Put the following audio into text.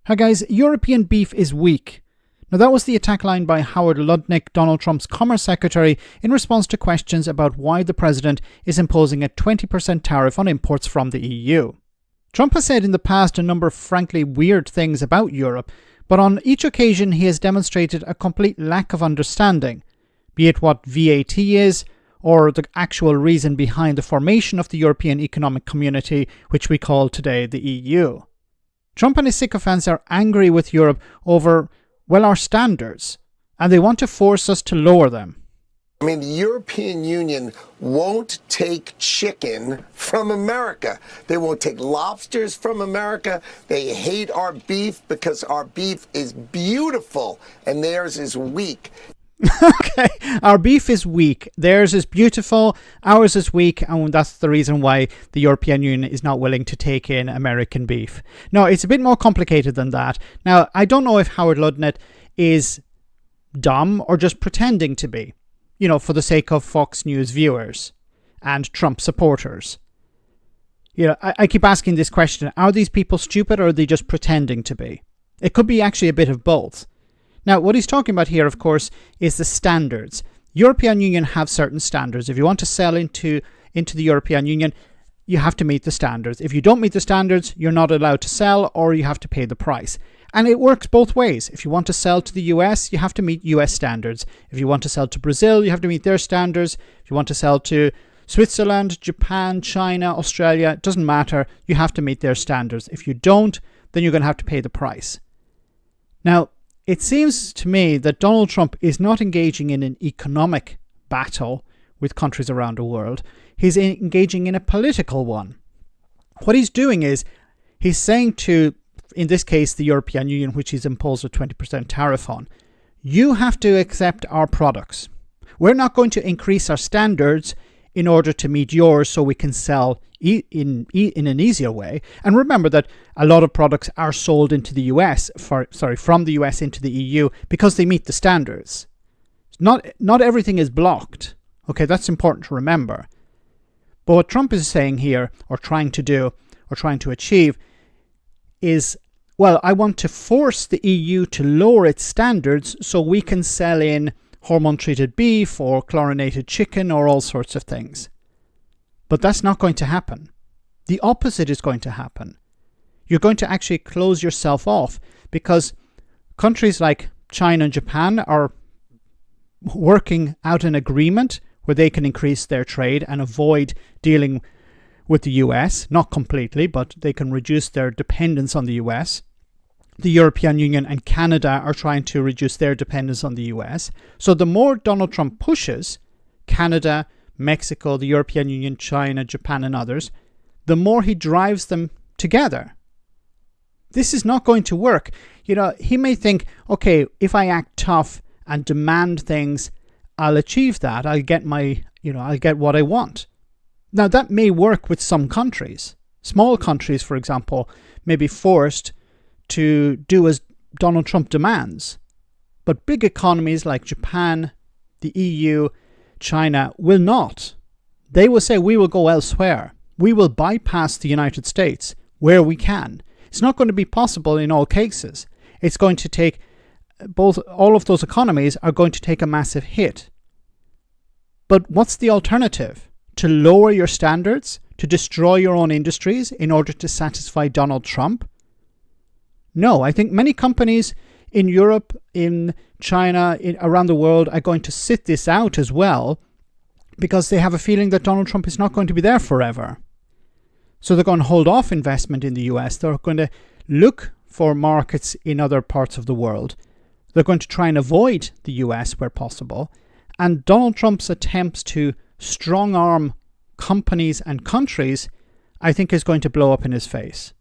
Hi guys, European beef is weak. Now that was the attack line by Howard Lutnick, Donald Trump's Commerce Secretary, in response to questions about why the president is imposing a 20% tariff on imports from the EU. Trump has said in the past a number of frankly weird things about Europe, but on each occasion he has demonstrated a complete lack of understanding, be it what VAT is, or the actual reason behind the formation of the European Economic Community, which we call today the EU. Trump and his sycophants are angry with Europe over, well, our standards, and they want to force us to lower them. I mean, the European Union won't take chicken from America. They won't take lobsters from America. They hate our beef because our beef is beautiful and theirs is weak. Okay, our beef is weak. Theirs is beautiful. Ours is weak. And that's the reason why the European Union is not willing to take in American beef. No, it's a bit more complicated than that. Now, I don't know if Howard Lutnick is dumb or just pretending to be, for the sake of Fox News viewers and Trump supporters. I keep asking this question. Are these people stupid or are they just pretending to be? It could be actually a bit of both. Now, what he's talking about here, of course, is the standards. European Union have certain standards. If you want to sell into the European Union, you have to meet the standards. If you don't meet the standards, you're not allowed to sell or you have to pay the price. And it works both ways. If you want to sell to the US, you have to meet US standards. If you want to sell to Brazil, you have to meet their standards. If you want to sell to Switzerland, Japan, China, Australia, it doesn't matter. You have to meet their standards. If you don't, then you're going to have to pay the price. Now, it seems to me that Donald Trump is not engaging in an economic battle with countries around the world. He's engaging in a political one. What he's doing is he's saying to, in this case, the European Union, which he's imposed a 20% tariff on, you have to accept our products. We're not going to increase our standards in order to meet yours so we can sell in an easier way. And remember that a lot of products are sold into the US, from the US into the EU because they meet the standards. Not everything is blocked. Okay, that's important to remember. But what Trump is saying here, or trying to do, or trying to achieve, is, well, I want to force the EU to lower its standards so we can sell in hormone-treated beef or chlorinated chicken or all sorts of things. But that's not going to happen. The opposite is going to happen. You're going to actually close yourself off because countries like China and Japan are working out an agreement where they can increase their trade and avoid dealing with the US. Not completely, but they can reduce their dependence on the US. The European Union and Canada are trying to reduce their dependence on the US. So the more Donald Trump pushes Canada, Mexico, the European Union, China, Japan, and others, the more he drives them together. This is not going to work. He may think, okay, if I act tough and demand things, I'll achieve that. I'll get I'll get what I want. Now, that may work with some countries. Small countries, for example, may be forced to do as Donald Trump demands. But big economies like Japan, the EU, China will not. They will say, we will go elsewhere. We will bypass the United States where we can. It's not going to be possible in all cases. It's going to take all of those economies are going to take a massive hit. But what's the alternative? To lower your standards? To destroy your own industries in order to satisfy Donald Trump? No, I think many companies in Europe, in China, around the world are going to sit this out as well because they have a feeling that Donald Trump is not going to be there forever. So they're going to hold off investment in the US. They're going to look for markets in other parts of the world. They're going to try and avoid the US where possible. And Donald Trump's attempts to strong-arm companies and countries, I think, is going to blow up in his face.